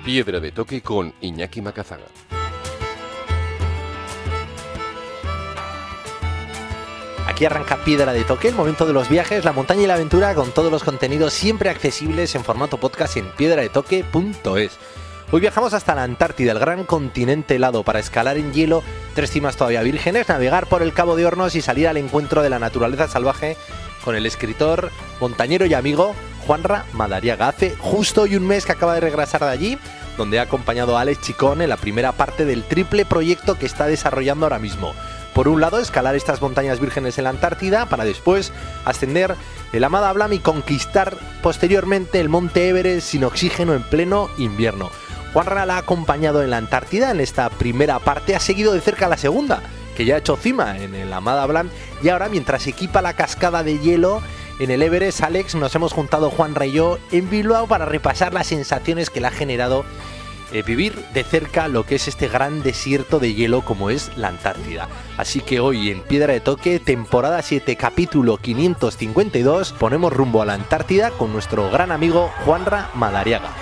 Piedra de Toque con Iñaki Macazaga. Aquí arranca Piedra de Toque, el momento de los viajes, la montaña y la aventura, con todos los contenidos siempre accesibles en formato podcast en piedradetoque.es. Hoy viajamos hasta la Antártida, el gran continente helado, para escalar en hielo 3 cimas todavía vírgenes, navegar por el Cabo de Hornos y salir al encuentro de la naturaleza salvaje con el escritor, montañero y amigo Juanra Madariaga. Hace justo hoy un mes que acaba de regresar de allí, donde ha acompañado a Alex Chicón en la primera parte del triple proyecto que está desarrollando ahora mismo. Por un lado, escalar estas montañas vírgenes en la Antártida, para después ascender el Amada Blam y conquistar posteriormente el Monte Everest sin oxígeno en pleno invierno. Juanra la ha acompañado en la Antártida en esta primera parte, ha seguido de cerca la segunda, que ya ha hecho cima en el Amada Blam, y ahora, mientras equipa la cascada de hielo en el Everest, Alex, nos hemos juntado Juanra y yo en Bilbao para repasar las sensaciones que le ha generado vivir de cerca lo que es este gran desierto de hielo como es la Antártida. Así que hoy en Piedra de Toque, temporada 7, capítulo 552, ponemos rumbo a la Antártida con nuestro gran amigo Juanra Madariaga.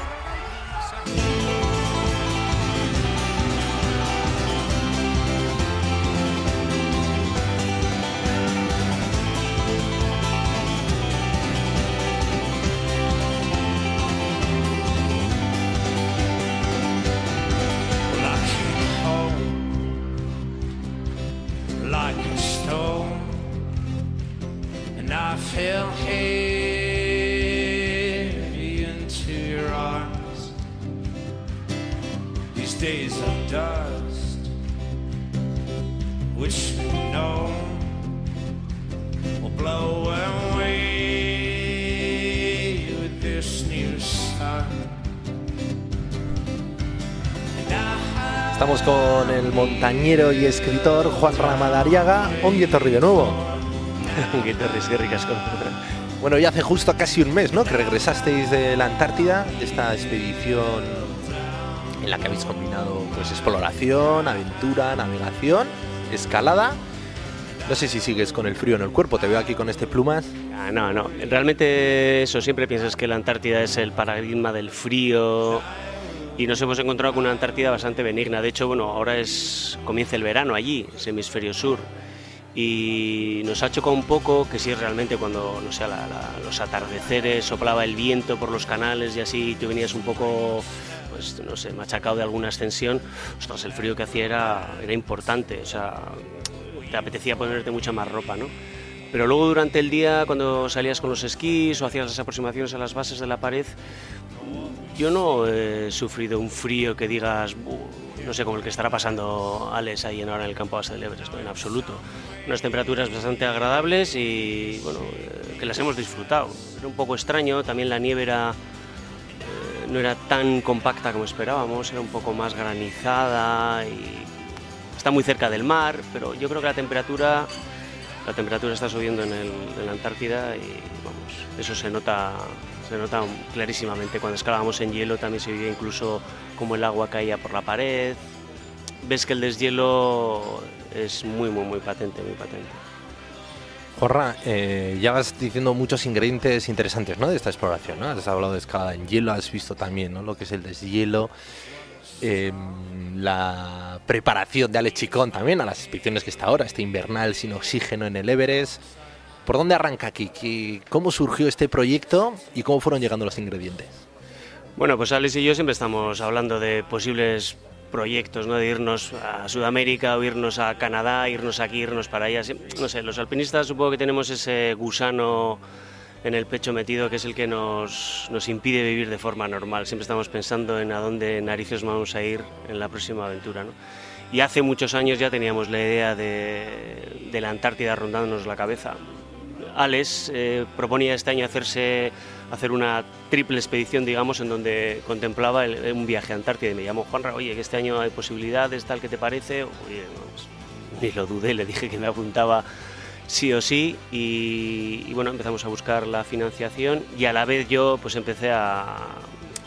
Estamos con el montañero y escritor Juanra Madariaga. Ongi etorri de nuevo. Ongi etorri, eskerrik asko. Bueno, ya hace justo casi un mes, ¿no?, que regresasteis de la Antártida, de esta expedición en la que habéis combinado pues exploración, aventura, navegación, escalada. No sé si sigues con el frío en el cuerpo, te veo aquí con este plumas. No, realmente eso, siempre piensas que la Antártida es el paradigma del frío y nos hemos encontrado con una Antártida bastante benigna. De hecho, bueno, ahora comienza el verano allí, ese hemisferio sur, y nos ha chocado un poco que sí, realmente cuando, no sé, los atardeceres, soplaba el viento por los canales y así, tú venías un poco, pues no sé, machacado de alguna ascensión. Ostras, el frío que hacía era importante, o sea, te apetecía ponerte mucha más ropa, ¿no? Pero luego durante el día, cuando salías con los esquís o hacías las aproximaciones a las bases de la pared, yo no he sufrido un frío que digas, no sé, como el que estará pasando Alex ahí ahora en el campo base del Everest, no, en absoluto. Unas temperaturas bastante agradables y, bueno, que las hemos disfrutado. Era un poco extraño, también la nieve no era tan compacta como esperábamos, era un poco más granizada y está muy cerca del mar, pero yo creo que la temperatura está subiendo en la Antártida y, vamos, eso se nota clarísimamente. Cuando escalábamos en hielo también se veía incluso como el agua caía por la pared. Ves que el deshielo es muy patente, muy patente. Juanra, ya vas diciendo muchos ingredientes interesantes, ¿no?, de esta exploración, ¿no? Has hablado de escalada en hielo, has visto también, ¿no?, lo que es el deshielo, la preparación de Alex Chicón también a las expediciones que está ahora, este invernal sin oxígeno en el Everest. ¿Por dónde arranca aquí? ¿Cómo surgió este proyecto y cómo fueron llegando los ingredientes? Bueno, pues Alex y yo siempre estamos hablando de posibles proyectos, ¿no?, de irnos a Sudamérica o irnos a Canadá, irnos aquí, irnos para allá. No sé, los alpinistas supongo que tenemos ese gusano en el pecho metido que es el que nos impide vivir de forma normal. Siempre estamos pensando en a dónde narices vamos a ir en la próxima aventura, ¿no? Y hace muchos años ya teníamos la idea de la Antártida rondándonos la cabeza. Alex proponía este año hacer una triple expedición, digamos, en donde contemplaba un viaje a Antártida, y me llamó Juanra, oye, que este año hay posibilidades, tal, ¿qué te parece? Oye, pues, ni lo dudé, le dije que me apuntaba sí o sí, y bueno, empezamos a buscar la financiación y a la vez yo pues empecé a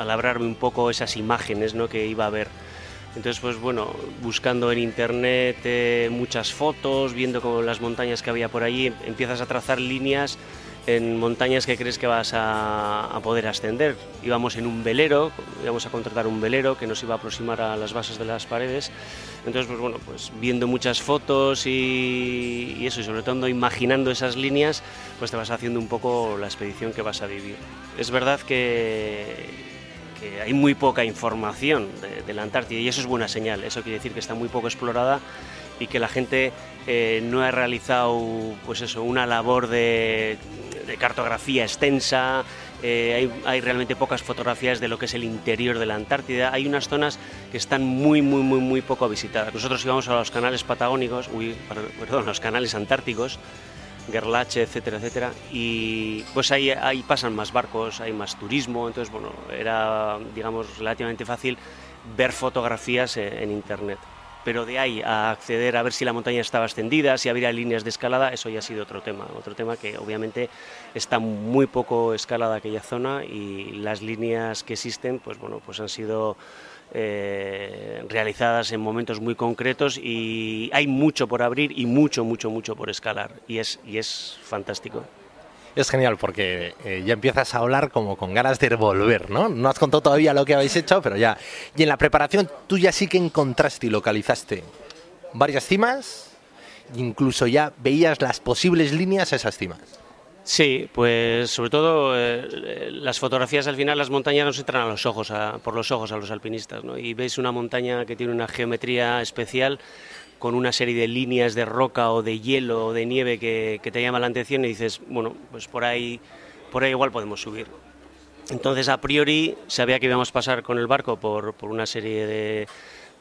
labrarme un poco esas imágenes, ¿no?, que iba a ver. Entonces, pues bueno, buscando en internet muchas fotos, viendo como las montañas que había por allí, empiezas a trazar líneas en montañas que crees que vas a poder ascender. Íbamos en un velero, íbamos a contratar un velero que nos iba a aproximar a las bases de las paredes. Entonces, pues bueno, pues viendo muchas fotos y eso, y sobre todo imaginando esas líneas, pues te vas haciendo un poco la expedición que vas a vivir. Es verdad que hay muy poca información de la Antártida y eso es buena señal. Eso quiere decir que está muy poco explorada y que la gente no ha realizado, pues eso, una labor de cartografía extensa. Hay realmente pocas fotografías de lo que es el interior de la Antártida. Hay unas zonas que están muy poco visitadas. Nosotros íbamos a los canales patagónicos, los canales antárticos, Gerlache, etcétera, etcétera, y pues ahí pasan más barcos, hay más turismo, entonces bueno, era, digamos, relativamente fácil ver fotografías en internet. Pero de ahí a acceder a ver si la montaña estaba extendida, si habría líneas de escalada, eso ya ha sido otro tema que obviamente está muy poco escalada aquella zona y las líneas que existen, pues bueno, pues han sido realizadas en momentos muy concretos y hay mucho por abrir y mucho por escalar y es fantástico. Es genial porque ya empiezas a hablar como con ganas de volver, ¿no? No has contado todavía lo que habéis hecho, pero ya. Y en la preparación tú ya sí que encontraste y localizaste varias cimas, incluso ya veías las posibles líneas a esas cimas. Sí, pues sobre todo las fotografías al final, las montañas nos entran por los ojos a los alpinistas, ¿no? Y ves una montaña que tiene una geometría especial con una serie de líneas de roca o de hielo o de nieve que te llama la atención y dices, bueno, pues por ahí igual podemos subir. Entonces, a priori, sabía que íbamos a pasar con el barco por una serie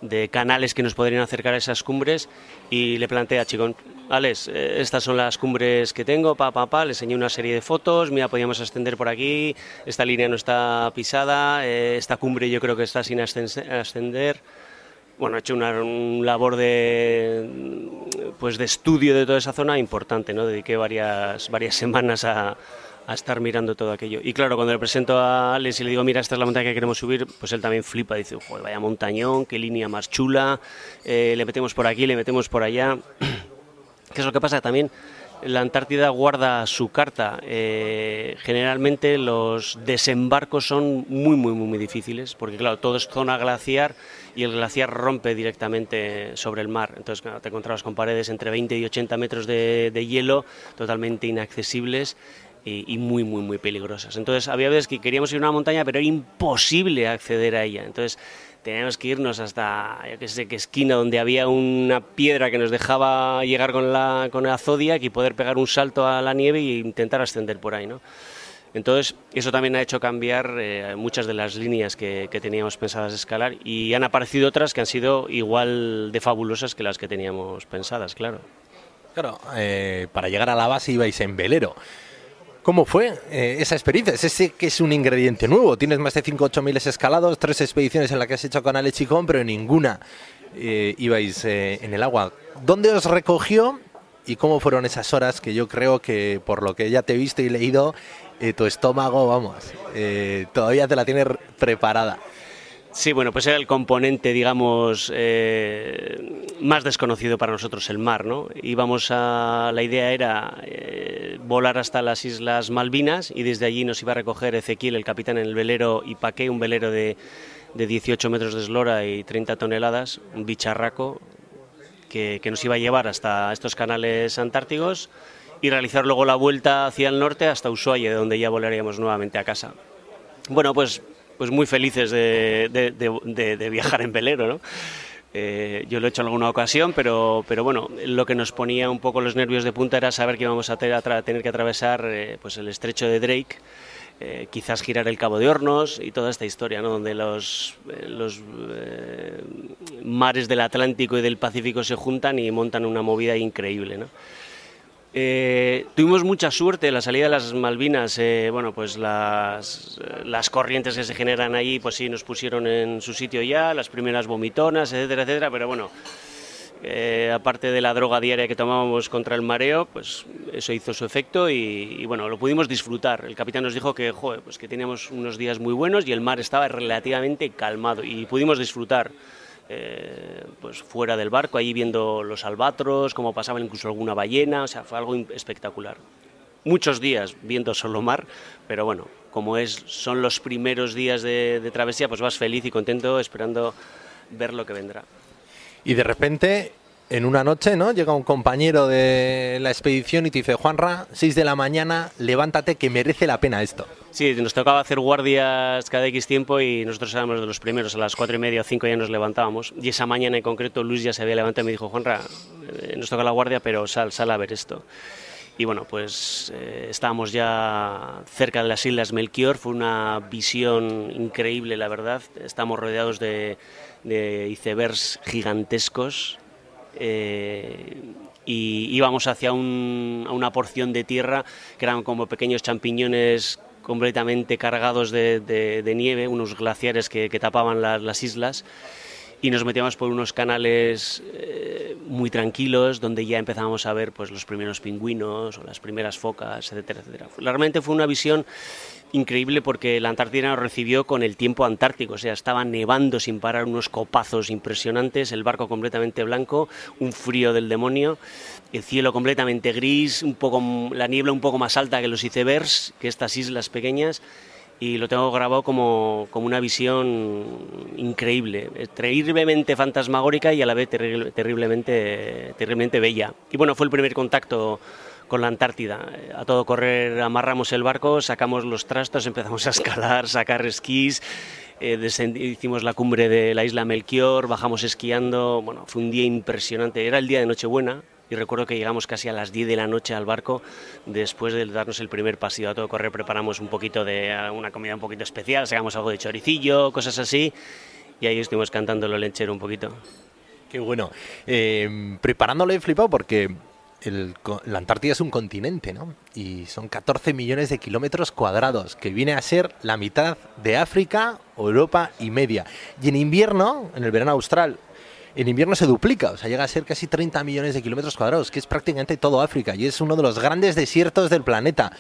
de canales que nos podrían acercar a esas cumbres y le planteé a Chicón, Alex, estas son las cumbres que tengo, le enseñé una serie de fotos, mira, podíamos ascender por aquí, esta línea no está pisada, esta cumbre yo creo que está sin ascender. Bueno, he hecho una labor de estudio de toda esa zona importante, ¿no? Dediqué varias semanas a estar mirando todo aquello. Y claro, cuando le presento a Alex y le digo, mira, esta es la montaña que queremos subir, pues él también flipa, dice, joder, vaya montañón, qué línea más chula, le metemos por aquí, le metemos por allá. ¿Qué es lo que pasa? También la Antártida guarda su carta. Generalmente los desembarcos son muy difíciles, porque claro, todo es zona glaciar y el glaciar rompe directamente sobre el mar. Entonces claro, te encontrabas con paredes entre 20 y 80 metros de hielo, totalmente inaccesibles y muy peligrosas. Entonces había veces que queríamos ir a una montaña, pero era imposible acceder a ella. Entonces teníamos que irnos hasta, yo qué sé, qué esquina donde había una piedra que nos dejaba llegar con la Zodiac y poder pegar un salto a la nieve e intentar ascender por ahí, ¿no? Entonces, eso también ha hecho cambiar muchas de las líneas que teníamos pensadas escalar y han aparecido otras que han sido igual de fabulosas que las que teníamos pensadas, claro. Claro, para llegar a la base ibais en velero. ¿Cómo fue esa experiencia? Sé que es un ingrediente nuevo. Tienes más de 5 o 8 miles escalados, 3 expediciones en las que has hecho con Alex Chicón, pero ninguna ibais en el agua. ¿Dónde os recogió y cómo fueron esas horas que yo creo que, por lo que ya te he visto y leído, tu estómago, vamos, todavía te la tiene preparada? Sí, bueno, pues era el componente, digamos, más desconocido para nosotros, el mar, ¿no? La idea era volar hasta las Islas Malvinas y desde allí nos iba a recoger Ezequiel, el capitán, en el velero Ipaque, un velero de 18 metros de eslora y 30 toneladas, un bicharraco que nos iba a llevar hasta estos canales antárticos y realizar luego la vuelta hacia el norte hasta Ushuaia, de donde ya volaríamos nuevamente a casa. Bueno, pues muy felices de viajar en velero, ¿no? Yo lo he hecho en alguna ocasión, pero bueno, lo que nos ponía un poco los nervios de punta era saber que íbamos a tener que atravesar pues el estrecho de Drake, quizás girar el Cabo de Hornos y toda esta historia, ¿no? Donde los mares del Atlántico y del Pacífico se juntan y montan una movida increíble, ¿no? Tuvimos mucha suerte en la salida de las Malvinas. Bueno, pues las corrientes que se generan allí, pues sí, nos pusieron en su sitio ya, las primeras vomitonas, etcétera, pero bueno, aparte de la droga diaria que tomábamos contra el mareo, pues eso hizo su efecto y bueno, lo pudimos disfrutar. El capitán nos dijo que, joder, pues que teníamos unos días muy buenos y el mar estaba relativamente calmado y pudimos disfrutar pues fuera del barco, ahí viendo los albatros, cómo pasaba incluso alguna ballena, o sea, fue algo espectacular. muchos días viendo solo mar, pero bueno, como son los primeros días de travesía, pues vas feliz y contento esperando ver lo que vendrá. Y de repente, en una noche, ¿no?, llega un compañero de la expedición y te dice: Juanra, 6 de la mañana, levántate que merece la pena esto. Sí, nos tocaba hacer guardias cada X tiempo y nosotros éramos de los primeros, a las 4:30 o 5 ya nos levantábamos. Y esa mañana en concreto Luis ya se había levantado y me dijo: Juanra, nos toca la guardia, pero sal a ver esto. Y bueno, pues estábamos ya cerca de las Islas Melchior, fue una visión increíble, la verdad. Estamos rodeados de icebergs gigantescos. Y íbamos hacia una porción de tierra que eran como pequeños champiñones completamente cargados de nieve, unos glaciares que tapaban las islas, y nos metíamos por unos canales muy tranquilos donde ya empezábamos a ver pues los primeros pingüinos o las primeras focas, etcétera, etcétera. Realmente fue una visión increíble porque la Antártida nos recibió con el tiempo antártico, o sea, estaba nevando sin parar, unos copazos impresionantes, el barco completamente blanco, un frío del demonio, el cielo completamente gris, la niebla un poco más alta que los icebergs, que estas islas pequeñas, y lo tengo grabado como una visión increíble, terriblemente fantasmagórica y a la vez terriblemente bella. Y bueno, fue el primer contacto con la Antártida. A todo correr amarramos el barco, sacamos los trastos, empezamos a escalar, sacar esquís, hicimos la cumbre de la isla Melchior, bajamos esquiando. Bueno, fue un día impresionante, era el día de Nochebuena y recuerdo que llegamos casi a las 10 de la noche al barco después de darnos el primer paseo. A todo correr preparamos un poquito de una comida un poquito especial, sacamos algo de choricillo, cosas así, y ahí estuvimos cantando lo lechero un poquito. Qué bueno. Preparándolo he flipado porque la Antártida es un continente, ¿no? Y son 14 millones de kilómetros cuadrados, que viene a ser la mitad de África, Europa y media. Y en invierno, en el verano austral, en invierno se duplica, o sea, llega a ser casi 30 millones de kilómetros cuadrados, que es prácticamente todo África, y es uno de los grandes desiertos del planeta.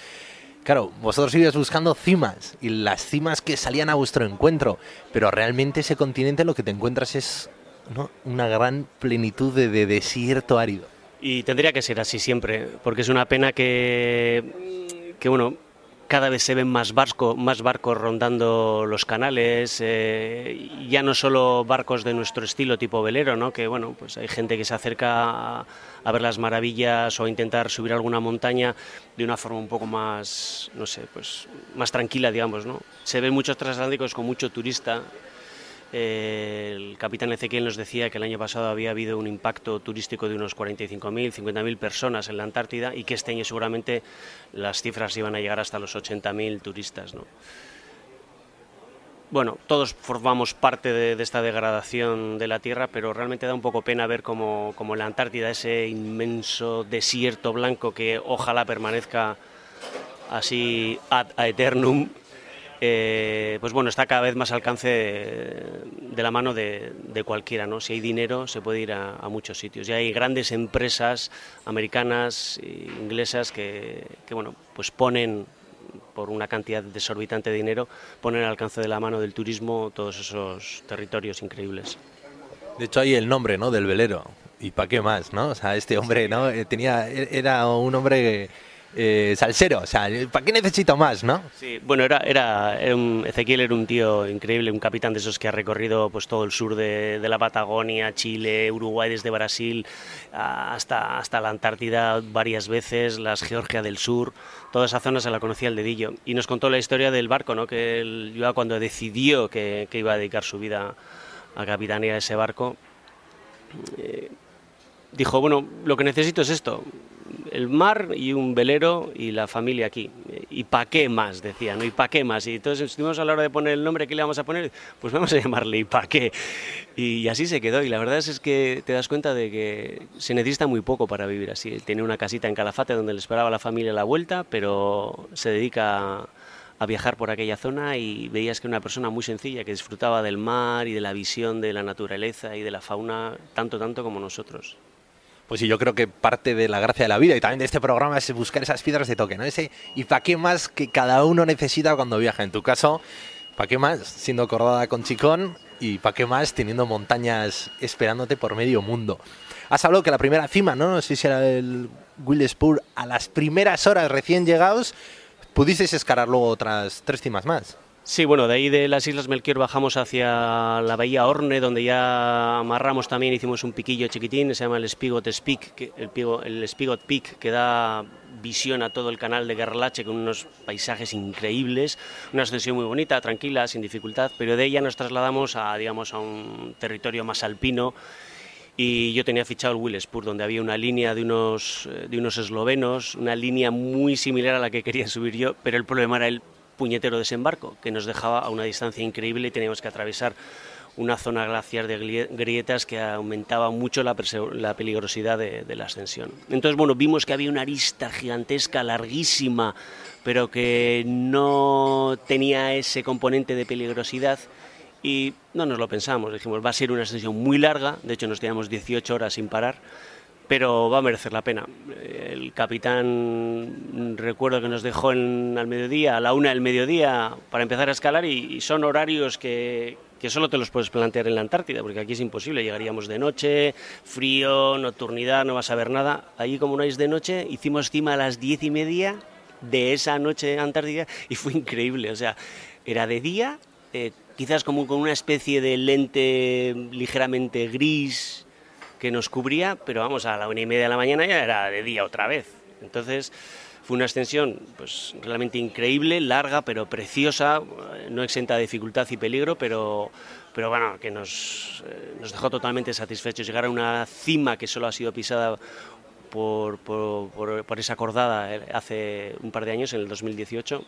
Claro, vosotros ibais buscando cimas, y las cimas que salían a vuestro encuentro, pero realmente ese continente lo que te encuentras es, ¿no?, una gran plenitud de desierto árido. Y tendría que ser así siempre, porque es una pena que bueno, cada vez se ven más barcos rondando los canales, ya no solo barcos de nuestro estilo tipo velero, ¿no?, que bueno, pues hay gente que se acerca a ver las maravillas o a intentar subir alguna montaña de una forma un poco más, no sé, pues más tranquila, digamos, ¿no? Se ven muchos transatlánticos con mucho turista. El capitán Ezequiel nos decía que el año pasado había habido un impacto turístico de unos 45.000, 50.000 personas en la Antártida y que este año seguramente las cifras iban a llegar hasta los 80.000 turistas, ¿no? Bueno, todos formamos parte de esta degradación de la Tierra, pero realmente da un poco pena ver como la Antártida, ese inmenso desierto blanco que ojalá permanezca así ad aeternum, pues bueno, está cada vez más al alcance de la mano de cualquiera, ¿no? Si hay dinero se puede ir a muchos sitios. Y hay grandes empresas americanas e inglesas que bueno, pues ponen, por una cantidad desorbitante de dinero, ponen al alcance de la mano del turismo todos esos territorios increíbles. De hecho hay el nombre, ¿no?, del velero. ¿Y para qué más, no? O sea, este hombre, ¿no?, era un hombre salsero, o sea, ¿para qué necesito más, no? Sí, bueno, Ezequiel era un tío increíble, un capitán de esos que ha recorrido pues todo el sur de la Patagonia, Chile, Uruguay, desde Brasil hasta la Antártida varias veces, las Georgia del Sur, toda esa zona se la conocía al dedillo. Y nos contó la historia del barco, ¿no?, que él iba cuando decidió que iba a dedicar su vida a capitanear ese barco. Dijo, bueno, lo que necesito es esto, el mar y un velero y la familia aquí. ¿Y para qué más? Decía, ¿no? ¿Y para qué más? Y entonces estuvimos a la hora de poner el nombre, ¿qué le vamos a poner? Pues vamos a llamarle ¿y para qué? Y así se quedó. Y la verdad es que te das cuenta de que se necesita muy poco para vivir así. Él tenía una casita en Calafate donde le esperaba la familia a la vuelta, pero se dedica a viajar por aquella zona y veías que era una persona muy sencilla, que disfrutaba del mar y de la visión de la naturaleza y de la fauna tanto como nosotros. Pues sí, yo creo que parte de la gracia de la vida y también de este programa es buscar esas piedras de toque, ¿no? Ese ¿y para qué más que cada uno necesita cuando viaja? En tu caso, ¿para qué más? Siendo acordada con Chicón, y ¿para qué más teniendo montañas esperándote por medio mundo? Has hablado que la primera cima, no sé si era el Will Spur, a las primeras horas recién llegados, pudisteis escalar luego otras 3 cimas más. Sí, bueno, de ahí de las Islas Melchior bajamos hacia la bahía Orne, donde ya amarramos también, hicimos un piquillo chiquitín, se llama el Spigot Peak, el Spigot Peak, que da visión a todo el canal de Gerlache con unos paisajes increíbles, una ascensión muy bonita, tranquila, sin dificultad, pero de ella nos trasladamos a, digamos, a un territorio más alpino. Y yo tenía fichado el Will Spur, donde había una línea de unos eslovenos, una línea muy similar a la que quería subir yo, pero el problema era el puñetero desembarco, que nos dejaba a una distancia increíble y teníamos que atravesar una zona glaciar de grietas que aumentaba mucho la peligrosidad de la ascensión. Entonces, bueno, vimos que había una arista gigantesca, larguísima, pero que no tenía ese componente de peligrosidad. Y no nos lo pensamos, dijimos, va a ser una ascensión muy larga, de hecho nos teníamos 18 horas sin parar, pero va a merecer la pena. El capitán, recuerdo que nos dejó al mediodía, a la 1 del mediodía, para empezar a escalar, y son horarios que solo te los puedes plantear en la Antártida, porque aquí es imposible, llegaríamos de noche, frío, nocturnidad, no vas a ver nada. Allí, como no es de noche, hicimos cima a las 10:30 de esa noche antártica y fue increíble, o sea, era de día, quizás como con una especie de lente ligeramente gris que nos cubría, pero vamos, a la 1:30 de la mañana ya era de día otra vez. Entonces fue una ascensión pues realmente increíble, larga pero preciosa, no exenta de dificultad y peligro, pero bueno, que nos dejó totalmente satisfechos. Llegar a una cima que solo ha sido pisada por esa cordada hace un par de años, en el 2018,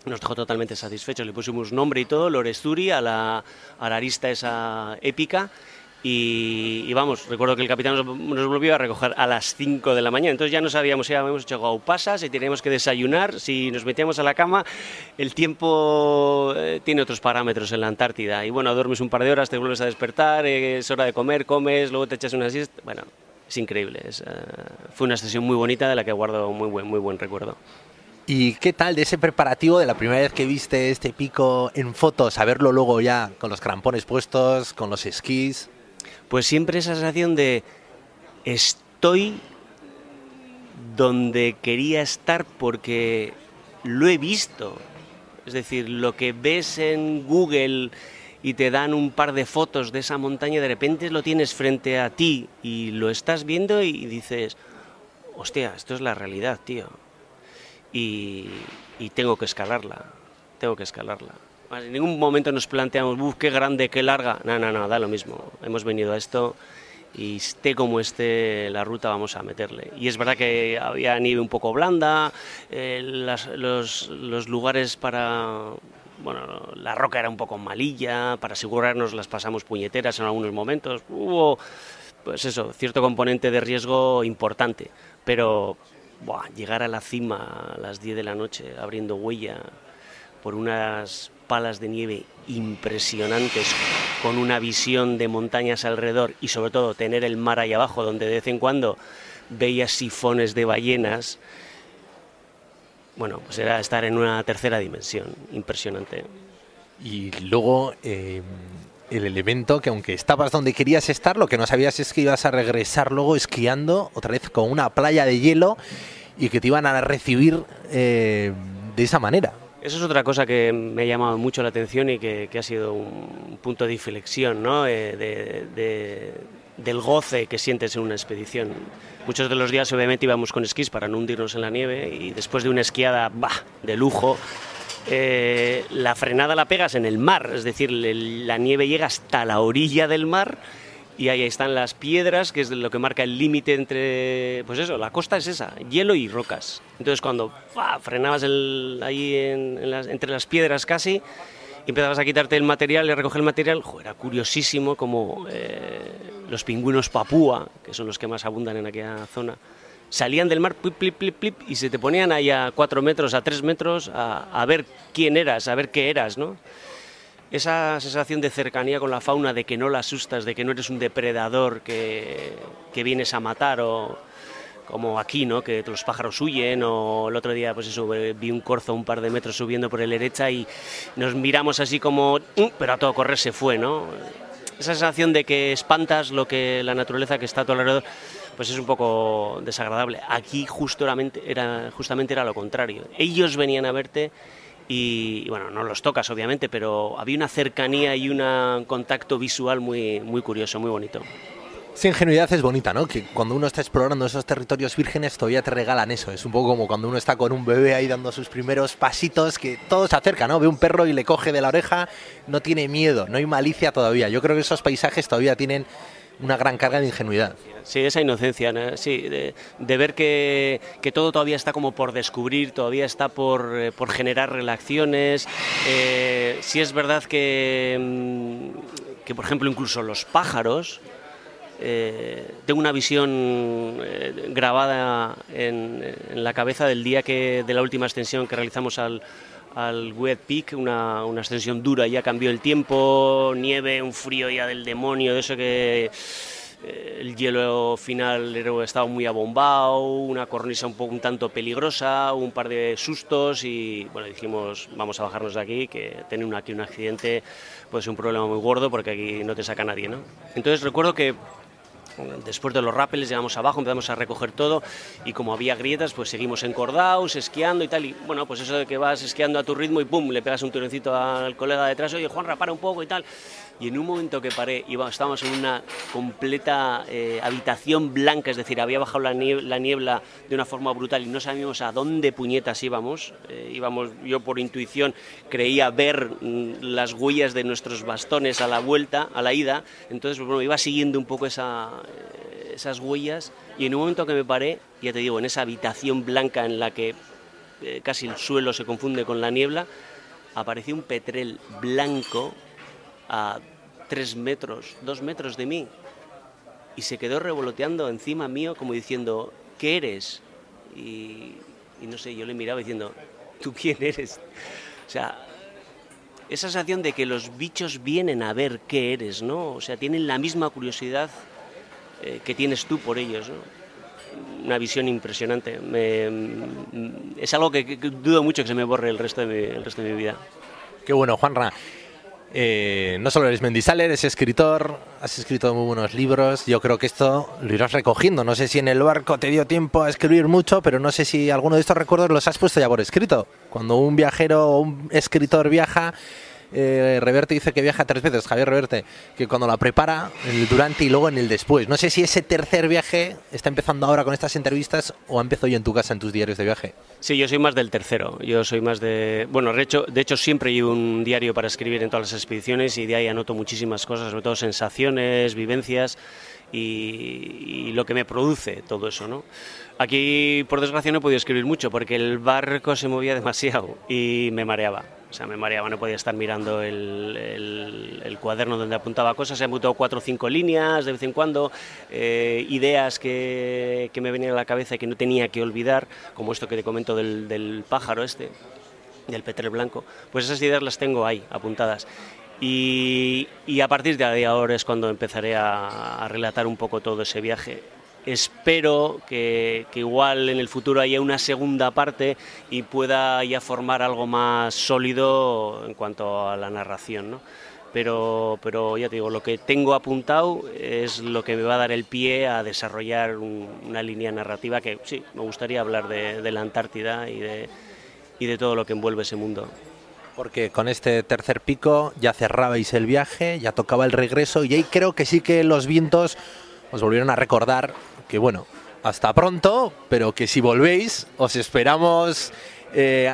nos dejó totalmente satisfechos. Le pusimos nombre y todo, Lorezuri, a la arista esa épica, y vamos, recuerdo que el capitán nos volvió a recoger a las 5 de la mañana, entonces ya no sabíamos si habíamos hecho gaupasas, si teníamos que desayunar, si nos metíamos a la cama. El tiempo tiene otros parámetros en la Antártida, y bueno, duermes un par de horas, te vuelves a despertar, es hora de comer, comes, luego te echas una siesta. Bueno, es increíble, fue una sesión muy bonita de la que guardo muy buen recuerdo. ¿Y qué tal de ese preparativo de la primera vez que viste este pico en fotos, a verlo luego ya con los crampones puestos, con los esquís? Pues siempre esa sensación de estoy donde quería estar porque lo he visto. Es decir, lo que ves en Google y te dan un par de fotos de esa montaña, de repente lo tienes frente a ti y lo estás viendo y dices, hostia, esto es la realidad, tío. Y tengo que escalarla. En ningún momento nos planteamos, qué grande, qué larga. No, da lo mismo. Hemos venido a esto y esté como esté la ruta, vamos a meterle. Y es verdad que había nieve un poco blanda, los lugares para... Bueno, la roca era un poco malilla, para asegurarnos las pasamos puñeteras en algunos momentos. Hubo, pues eso, cierto componente de riesgo importante, pero llegar a la cima a las 10 de la noche abriendo huella por unas palas de nieve impresionantes, con una visión de montañas alrededor y sobre todo tener el mar ahí abajo, donde de vez en cuando veías sifones de ballenas. Bueno, pues era estar en una tercera dimensión, impresionante. Y luego el elemento que, aunque estabas donde querías estar, lo que no sabías es que ibas a regresar luego esquiando otra vez con una playa de hielo y que te iban a recibir de esa manera. Eso es otra cosa que me ha llamado mucho la atención y que ha sido un punto de inflexión, ¿no? Del goce que sientes en una expedición. Muchos de los días obviamente íbamos con esquís para no hundirnos en la nieve, y después de una esquiada de lujo, la frenada la pegas en el mar, es decir, la nieve llega hasta la orilla del mar y ahí están las piedras, que es lo que marca el límite entre, pues eso, la costa es esa, hielo y rocas. Entonces cuando frenabas ahí entre las piedras casi, y empezabas a quitarte el material y a recoger el material, era curiosísimo como los pingüinos papúa, que son los que más abundan en aquella zona, salían del mar, plip, plip, plip, plip, y se te ponían ahí a 4 metros, a 3 metros, a ver quién eras, a ver qué eras, ¿no? Esa sensación de cercanía con la fauna, de que no la asustas, de que no eres un depredador que vienes a matar, o como aquí, ¿no? Que los pájaros huyen, o el otro día, pues eso, vi un corzo un par de metros subiendo por el Erecha y nos miramos así como, pero a todo correr se fue, ¿no? Esa sensación de que espantas lo que la naturaleza que está a tu alrededor, pues es un poco desagradable. Aquí justamente era lo contrario. Ellos venían a verte y bueno, no los tocas obviamente, pero había una cercanía y un contacto visual muy, muy curioso, muy bonito. Esa ingenuidad es bonita, ¿no? Que cuando uno está explorando esos territorios vírgenes todavía te regalan eso. Es un poco como cuando uno está con un bebé ahí dando sus primeros pasitos, que todo se acerca, ¿no? Ve un perro y le coge de la oreja, no tiene miedo, no hay malicia todavía. Yo creo que esos paisajes todavía tienen una gran carga de ingenuidad. Sí, esa inocencia, ¿no? Sí, de ver que todo todavía está como por descubrir, todavía está por generar relaciones. Sí es verdad que, por ejemplo, incluso los pájaros, tengo una visión grabada en la cabeza del día de la última extensión que realizamos al Wet Peak, una extensión dura, ya cambió el tiempo, nieve, un frío ya del demonio, de eso que el hielo final estaba muy abombado, una cornisa un tanto peligrosa, un par de sustos y bueno, dijimos vamos a bajarnos de aquí, que tener aquí un accidente puede ser un problema muy gordo porque aquí no te saca nadie, ¿no? Entonces recuerdo que después de los rápeles llegamos abajo, empezamos a recoger todo y como había grietas pues seguimos encordados, esquiando y tal, y bueno, pues eso de que vas esquiando a tu ritmo y pum, le pegas un tironcito al colega detrás, oye Juanra, para un poco y tal, y en un momento que paré, estábamos en una completa habitación blanca, es decir, había bajado la niebla de una forma brutal y no sabíamos a dónde puñetas íbamos, yo por intuición creía ver las huellas de nuestros bastones a la vuelta, a la ida, entonces bueno, iba siguiendo un poco esas huellas y en un momento que me paré, ya te digo, en esa habitación blanca en la que casi el suelo se confunde con la niebla, apareció un petrel blanco a 2 metros de mí y se quedó revoloteando encima mío como diciendo, ¿qué eres? Y no sé, yo le miraba diciendo, ¿tú quién eres? O sea, esa sensación de que los bichos vienen a ver qué eres, ¿no? O sea, tienen la misma curiosidad que tienes tú por ellos, ¿no? Una visión impresionante. Es algo que dudo mucho que se me borre el resto de mi vida. Qué bueno, Juanra. No solo eres Mendizáler, eres escritor, has escrito muy buenos libros. Yo creo que esto lo irás recogiendo. No sé si en el barco te dio tiempo a escribir mucho, pero no sé si alguno de estos recuerdos los has puesto ya por escrito. Cuando un viajero o un escritor viaja, Reverte dice que viaja 3 veces, Javier Reverte, que cuando la prepara, en el durante y luego en el después. No sé si ese tercer viaje está empezando ahora con estas entrevistas o ha empezado ya en tu casa, en tus diarios de viaje. Sí, yo soy más del tercero. Yo soy más de... Bueno, de hecho siempre llevo un diario para escribir en todas las expediciones y de ahí anoto muchísimas cosas, sobre todo sensaciones, vivencias y lo que me produce todo eso, ¿no? Aquí, por desgracia, no he podido escribir mucho porque el barco se movía demasiado y me mareaba. O sea, me mareaba, no podía estar mirando el cuaderno donde apuntaba cosas. He apuntado 4 o 5 líneas de vez en cuando, ideas que me venían a la cabeza y que no tenía que olvidar, como esto que te comento del pájaro del petrel blanco. Pues esas ideas las tengo ahí, apuntadas. Y a partir de ahora es cuando empezaré a relatar un poco todo ese viaje. Espero que igual en el futuro haya una segunda parte y pueda ya formar algo más sólido en cuanto a la narración, ¿no? Pero ya te digo, lo que tengo apuntado es lo que me va a dar el pie a desarrollar una línea narrativa que sí, me gustaría hablar de la Antártida y de todo lo que envuelve ese mundo. Porque con este tercer pico ya cerrabais el viaje, ya tocaba el regreso y ahí creo que sí que los vientos os volvieron a recordar que bueno, hasta pronto, pero que si volvéis os esperamos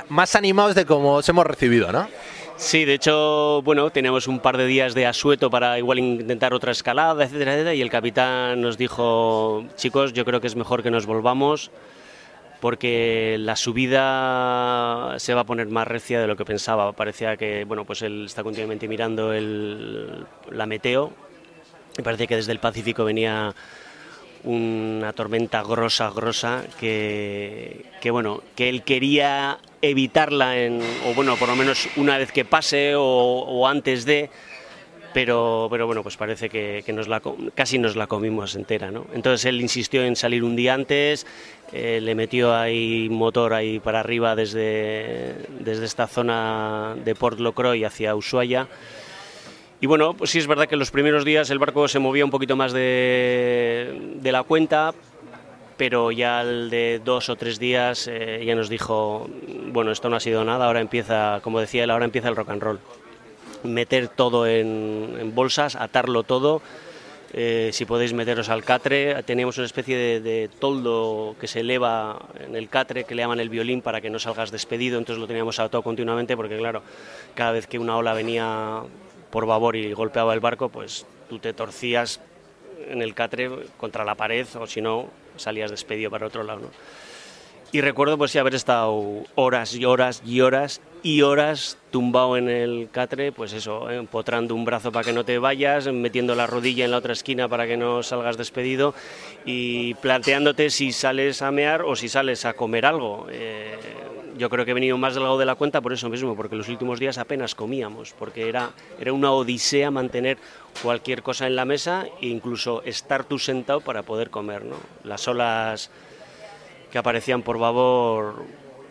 más animados de como os hemos recibido, ¿no? Sí, de hecho, bueno, tenemos un par de días de asueto para igual intentar otra escalada, etcétera, etcétera, y el capitán nos dijo, chicos, yo creo que es mejor que nos volvamos porque la subida se va a poner más recia de lo que pensaba. Parecía que, bueno, pues él está continuamente mirando la meteo y parece que desde el Pacífico venía una tormenta grosa que bueno, que él quería evitarla o bueno, por lo menos una vez que pase o antes de, pero bueno, pues parece que casi nos la comimos entera, ¿no? Entonces él insistió en salir un día antes, le metió ahí motor ahí para arriba desde esta zona de Port Locroix hacia Ushuaia. Y bueno, pues sí es verdad que los primeros días el barco se movía un poquito más de la cuenta, pero ya al de 2 o 3 días ya nos dijo, bueno, esto no ha sido nada, ahora empieza, como decía él, ahora empieza el rock and roll. Meter todo en bolsas, atarlo todo, si podéis meteros al catre. Teníamos una especie de toldo que se eleva en el catre, que le llaman el violín, para que no salgas despedido, entonces lo teníamos atado continuamente, porque claro, cada vez que una ola venía por babor y golpeaba el barco, pues tú te torcías en el catre contra la pared, o si no, salías despedido para otro lado, ¿no? Y recuerdo pues sí haber estado horas y horas y horas y horas tumbado en el catre, pues eso, empotrando un brazo para que no te vayas, metiendo la rodilla en la otra esquina para que no salgas despedido y planteándote si sales a mear o si sales a comer algo. Yo creo que he venido más delgado de la cuenta por eso mismo, porque los últimos días apenas comíamos, porque era una odisea mantener cualquier cosa en la mesa e incluso estar tú sentado para poder comer, ¿no? Las olas que aparecían por babor,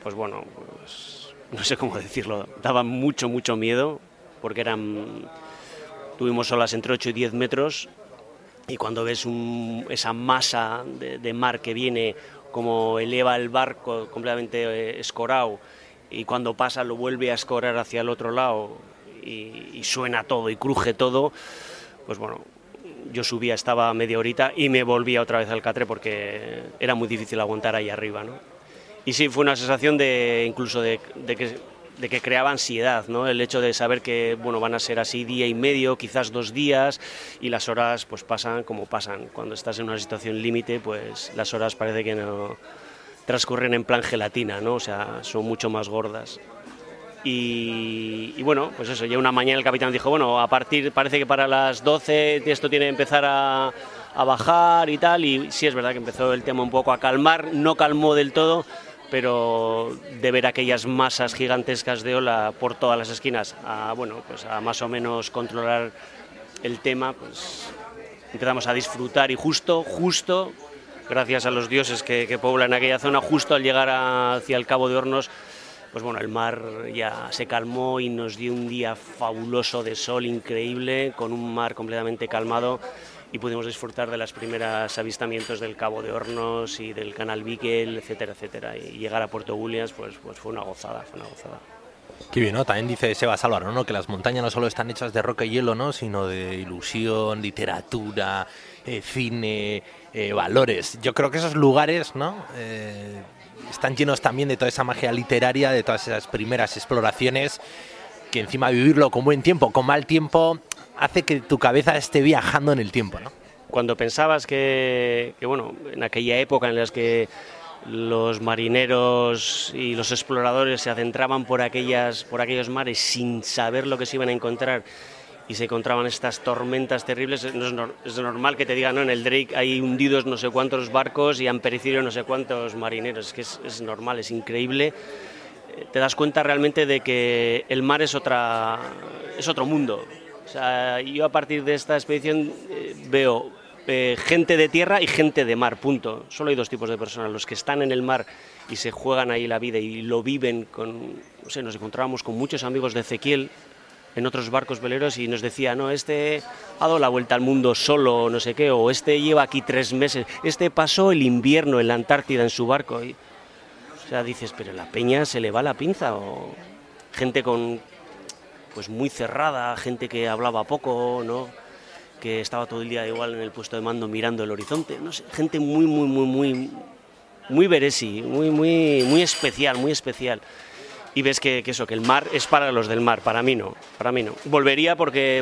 pues bueno, pues, no sé cómo decirlo, daban mucho miedo, porque tuvimos olas entre 8 y 10 metros, y cuando ves esa masa de mar que viene, como eleva el barco completamente escorado, y cuando pasa lo vuelve a escorar hacia el otro lado, y suena todo y cruje todo, pues bueno, yo subía, estaba media horita y me volvía otra vez al catre porque era muy difícil aguantar ahí arriba, ¿no? Y sí, fue una sensación incluso de que creaba ansiedad, ¿no? El hecho de saber que, bueno, van a ser así día y medio, quizás 2 días, y las horas pues pasan como pasan. Cuando estás en una situación límite, pues las horas parece que no transcurren en plan gelatina, ¿no? O sea, son mucho más gordas. Y bueno, pues eso, ya una mañana el capitán dijo, bueno, parece que para las 12 esto tiene que empezar a bajar y tal, y sí es verdad que empezó el tema un poco a calmar, no calmó del todo, pero de ver aquellas masas gigantescas de ola por todas las esquinas pues a más o menos controlar el tema, pues empezamos a disfrutar, y justo, gracias a los dioses que poblan aquella zona, justo al llegar hacia el Cabo de Hornos, pues bueno, el mar ya se calmó y nos dio un día fabuloso de sol increíble, con un mar completamente calmado, y pudimos disfrutar de los primeros avistamientos del Cabo de Hornos y del Canal Beagle, etcétera, etcétera. Y llegar a Puerto Williams pues fue una gozada, Qué bien, ¿no? También dice Sebas Álvaro, ¿no? Que las montañas no solo están hechas de roca y hielo, ¿no? Sino de ilusión, literatura, cine, valores. Yo creo que esos lugares, ¿no? Están llenos también de toda esa magia literaria, de todas esas primeras exploraciones, que encima vivirlo con buen tiempo, con mal tiempo, hace que tu cabeza esté viajando en el tiempo, ¿no? Cuando pensabas que bueno, en aquella época en las que los marineros y los exploradores se adentraban por aquellos mares sin saber lo que se iban a encontrar, y se encontraban estas tormentas terribles, es normal que te digan, no, en el Drake hay hundidos no sé cuántos barcos y han perecido no sé cuántos marineros. Es que es normal, es increíble. Te das cuenta realmente de que el mar es otro mundo. O sea, yo a partir de esta expedición veo gente de tierra y gente de mar, punto. Solo hay 2 tipos de personas: los que están en el mar y se juegan ahí la vida y lo viven no sé, nos encontrábamos con muchos amigos de Ezequiel en otros barcos veleros y nos decía, no, este ha dado la vuelta al mundo solo, no sé qué, o este lleva aquí 3 meses, este pasó el invierno en la Antártida en su barco. O sea, dices, pero la peña se le va la pinza, o gente pues muy cerrada, gente que hablaba poco, ¿no? Que estaba todo el día igual en el puesto de mando mirando el horizonte, no sé, gente muy beresi, muy especial, muy especial. Y ves que el mar es para los del mar, para mí no. Volvería porque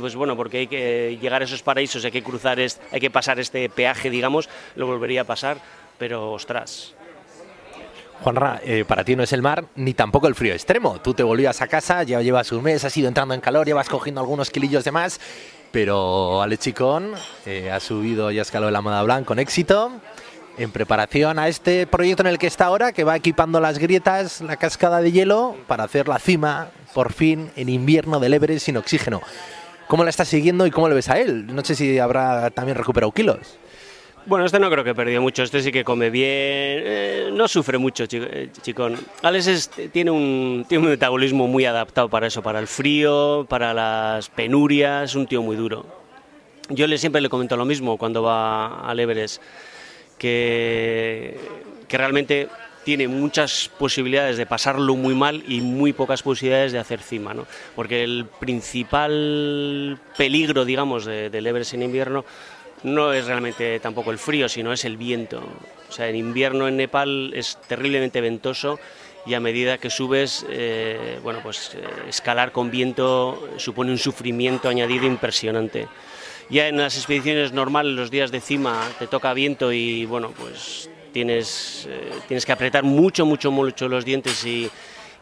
hay que llegar a esos paraísos, hay que pasar este peaje, digamos, lo volvería a pasar, pero ostras. Juanra, para ti no es el mar ni tampoco el frío extremo. Tú te volvías a casa, ya llevas un mes, has ido entrando en calor, llevas cogiendo algunos kilillos de más, pero Ale Chicón ha subido y ha escalado la Mont Blanc con éxito, en preparación a este proyecto en el que está ahora, que va equipando las grietas, la cascada de hielo, para hacer la cima, por fin, en invierno del Everest sin oxígeno. ¿Cómo la estás siguiendo y cómo le ves a él? No sé si habrá también recuperado kilos. Bueno, este no creo que perdió mucho, este sí que come bien, no sufre mucho, Chicón. Alex tiene un metabolismo muy adaptado para eso, para el frío, para las penurias, es un tío muy duro. Yo siempre le comento lo mismo cuando va al Everest, que realmente tiene muchas posibilidades de pasarlo muy mal y muy pocas posibilidades de hacer cima, ¿no? Porque el principal peligro, digamos, del Everest en invierno no es realmente tampoco el frío, sino es el viento. O sea, en invierno en Nepal es terriblemente ventoso y a medida que subes, escalar con viento supone un sufrimiento añadido impresionante. Ya en las expediciones normales, los días de cima, te toca viento y bueno, pues tienes que apretar mucho los dientes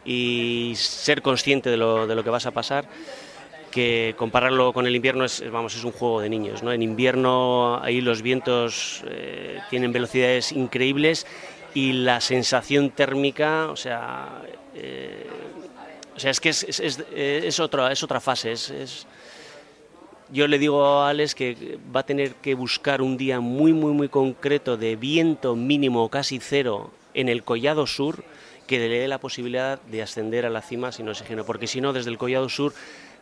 y ser consciente de lo que vas a pasar. Que compararlo con el invierno es un juego de niños, ¿no? En invierno ahí los vientos tienen velocidades increíbles y la sensación térmica, es que es otra fase. Yo le digo a Alex que va a tener que buscar un día muy concreto de viento mínimo casi cero en el Collado Sur que le dé la posibilidad de ascender a la cima sin oxígeno, porque si no, desde el Collado Sur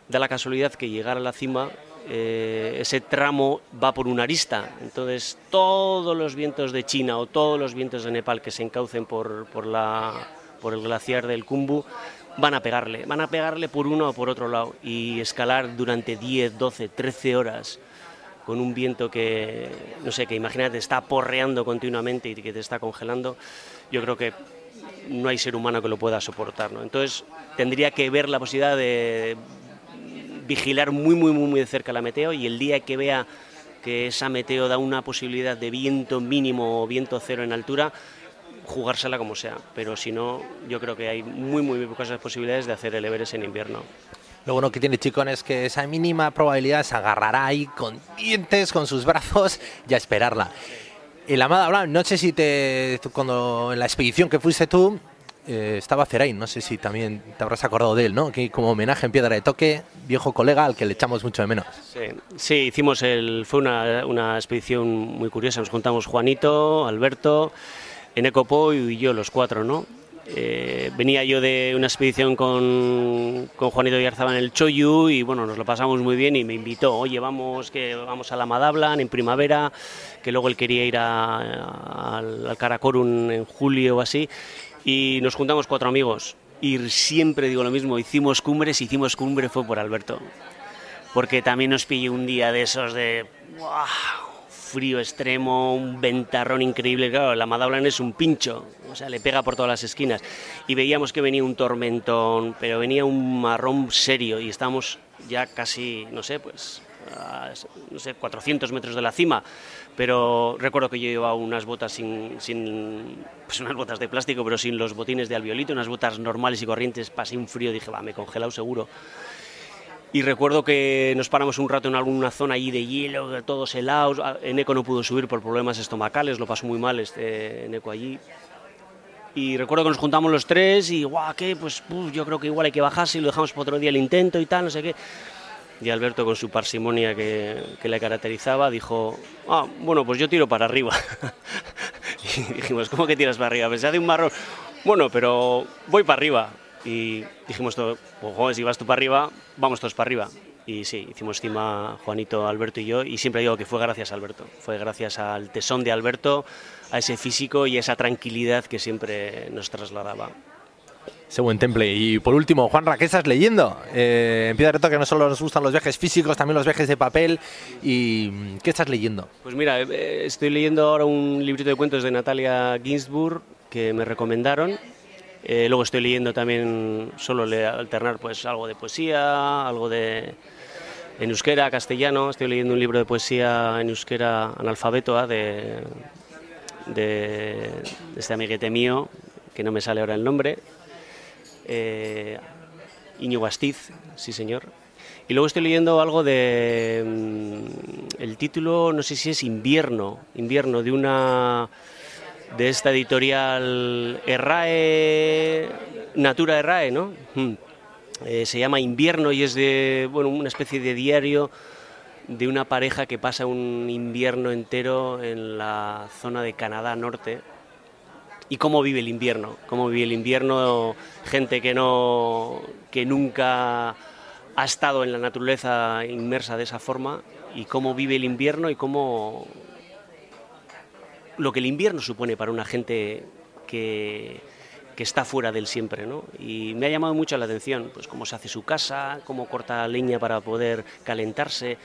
da la casualidad que llegar a la cima, ese tramo va por una arista, entonces todos los vientos de China o todos los vientos de Nepal que se encaucen por el glaciar del Khumbu van a pegarle por uno o por otro lado, y escalar durante 10, 12, 13 horas con un viento que, no sé, que imagínate está porreando continuamente y que te está congelando, yo creo que no hay ser humano que lo pueda soportar, ¿no? Entonces tendría que ver la posibilidad de vigilar muy de cerca la meteo, y el día que vea que esa meteo da una posibilidad de viento mínimo o viento cero en altura, jugársela como sea, pero si no, yo creo que hay muy pocas posibilidades de hacer el Everest en invierno. Lo bueno que tiene Chicón es que esa mínima probabilidad se agarrará ahí con dientes, con sus brazos y a esperarla. El Amada Blanc, no sé si cuando en la expedición que fuiste tú, estaba Cerain, no sé si también te habrás acordado de él, ¿no? Que como homenaje en Piedra de Toque, viejo colega al que le echamos mucho de menos. Sí, fue una expedición muy curiosa, nos juntamos Juanito, Alberto, Eneco Po y yo, los cuatro, ¿no? Venía yo de una expedición con Juanito Yarzaba en el Choyu y bueno, nos lo pasamos muy bien y me invitó, oye, vamos a la Amada Blanc en primavera, que luego él quería ir al Karakorum en julio o así, y nos juntamos 4 amigos y siempre digo lo mismo, hicimos cumbre fue por Alberto, porque también nos pilló un día de esos de ¡wow! Frío extremo, un ventarrón increíble, claro, la Amada Blanc es un pincho, o sea, le pega por todas las esquinas, y veíamos que venía un tormentón, pero venía un marrón serio, y estábamos ya casi, no sé, 400 metros de la cima, pero recuerdo que yo llevaba unas botas pues unas botas de plástico, pero sin los botines de alveolito, unas botas normales y corrientes, pasé un frío, dije, me he congelado seguro. Y recuerdo que nos paramos un rato en alguna zona allí de hielo, todos helados. Eneco no pudo subir por problemas estomacales, lo pasó muy mal Eneco allí. Y recuerdo que nos juntamos los 3 y, ¿qué? Pues yo creo que igual hay que bajarse y lo dejamos para otro día el intento y tal, no sé qué. Y Alberto, con su parsimonia que le caracterizaba, dijo, bueno, pues yo tiro para arriba. Y dijimos, ¿cómo que tiras para arriba? Pensé de un marrón. Bueno, pero voy para arriba. Y dijimos todo, pues joder, si vas tú para arriba, vamos todos para arriba. Y sí, hicimos cima Juanito, Alberto y yo, y siempre digo que fue gracias a Alberto, fue gracias al tesón de Alberto, a ese físico y a esa tranquilidad que siempre nos trasladaba. Ese buen temple. Y por último, Juanra, ¿qué estás leyendo? En Piedra de Toque no solo nos gustan los viajes físicos, también los viajes de papel. ¿Y qué estás leyendo? Pues mira, estoy leyendo ahora un librito de cuentos de Natalia Ginzburg que me recomendaron. Luego estoy leyendo también, solo alternar pues algo de poesía, algo en euskera, castellano. Estoy leyendo un libro de poesía en euskera analfabeto de este amiguete mío, que no me sale ahora el nombre, Iñigo Astiz, sí señor. Y luego estoy leyendo algo el título, no sé si es Invierno, de esta editorial Errae, Natura Errae, ¿no? Se llama Invierno y es de una especie de diario de una pareja que pasa un invierno entero en la zona de Canadá Norte. Y cómo vive el invierno, gente que nunca ha estado en la naturaleza inmersa de esa forma, y cómo vive el invierno y cómo lo que el invierno supone para una gente que está fuera del siempre, ¿no? Y me ha llamado mucho la atención, pues cómo se hace su casa, cómo corta leña para poder calentarse,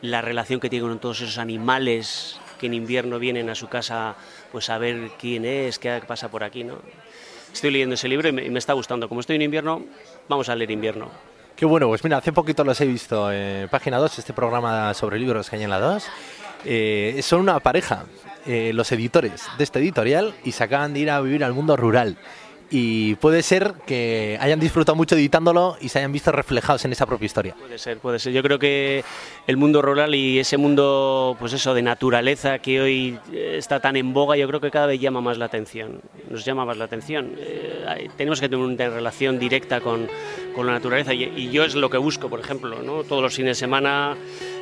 la relación que tiene con todos esos animales que en invierno vienen a su casa pues a ver quién es, qué pasa por aquí, ¿no? Estoy leyendo ese libro y me está gustando. Como estoy en invierno, vamos a leer Invierno. Qué bueno, pues mira, hace poquito los he visto en Página 2, este programa sobre libros que hay en la 2. Son una pareja, los editores de este editorial, y se acaban de ir a vivir al mundo rural. Y puede ser que hayan disfrutado mucho editándolo y se hayan visto reflejados en esa propia historia. Puede ser. Yo creo que el mundo rural y ese mundo, pues eso, de naturaleza que hoy está tan en boga, yo creo que cada vez llama más la atención. Nos llama más la atención. Tenemos que tener una relación directa con la naturaleza y yo es lo que busco, por ejemplo, ¿no? Todos los fines de semana,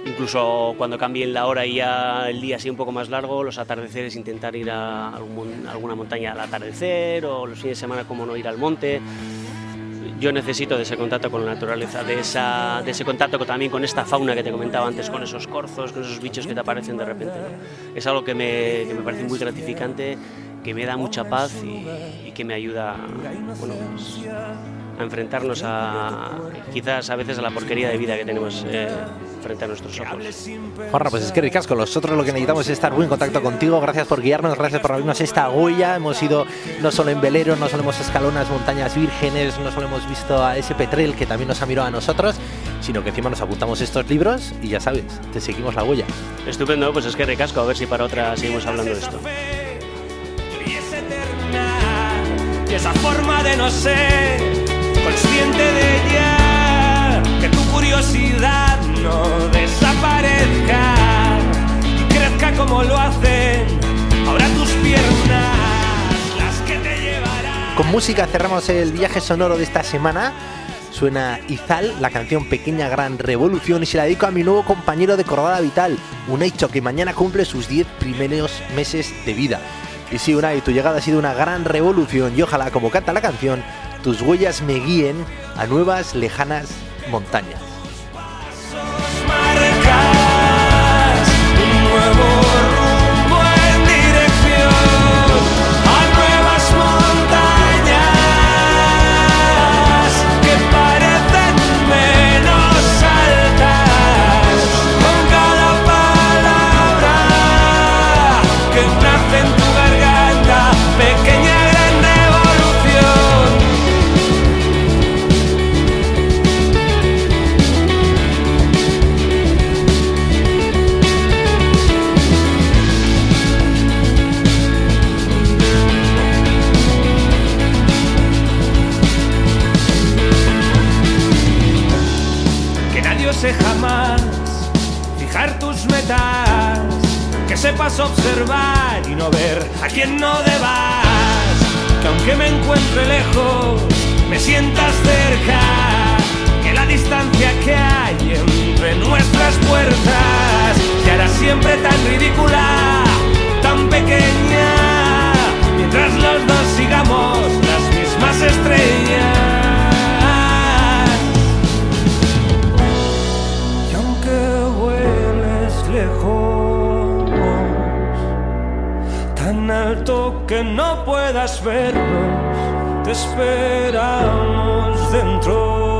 incluso cuando cambien la hora y ya el día sea un poco más largo, los atardeceres, intentar ir a alguna montaña al atardecer, o los fines de semana, como no, ir al monte. Yo necesito de ese contacto con la naturaleza, de ese contacto también con esta fauna que te comentaba antes, con esos corzos, con esos bichos que te aparecen de repente, ¿no? Es algo que me parece muy gratificante, que me da mucha paz y que me ayuda, pues, a enfrentarnos quizás a veces a la porquería de vida que tenemos frente a nuestros ojos. Juanra, pues es que ricasco, nosotros lo que necesitamos es estar muy en contacto contigo. Gracias por guiarnos, gracias por abrirnos esta huella. Hemos ido no solo en velero, no solo hemos escalado unas montañas vírgenes, no solo hemos visto a ese petrel que también nos ha mirado a nosotros, sino que encima nos apuntamos estos libros y ya sabes, te seguimos la huella. Estupendo, pues es que ricasco, a ver si para otra seguimos hablando de esto. Y esa forma de no ser consciente de ella, que tu curiosidad no desaparezca y crezca como lo hacen ahora tus piernas, las que te llevarán. Con música cerramos el viaje sonoro de esta semana. Suena Izal, la canción Pequeña Gran Revolución, y se la dedico a mi nuevo compañero de Cordada Vital, Unaicho, que mañana cumple sus 10 primeros meses de vida. Y sí, Unai, tu llegada ha sido una gran revolución y ojalá, como canta la canción, tus huellas me guíen a nuevas lejanas montañas. Jamás fijar tus metas, que sepas observar y no ver a quien no debas, que aunque me encuentre lejos me sientas cerca, que la distancia que hay entre nuestras puertas se hará siempre tan ridícula, tan pequeña, mientras los dos sigamos las mismas estrellas. Lejos, tan alto que no puedas vernos, te esperamos dentro.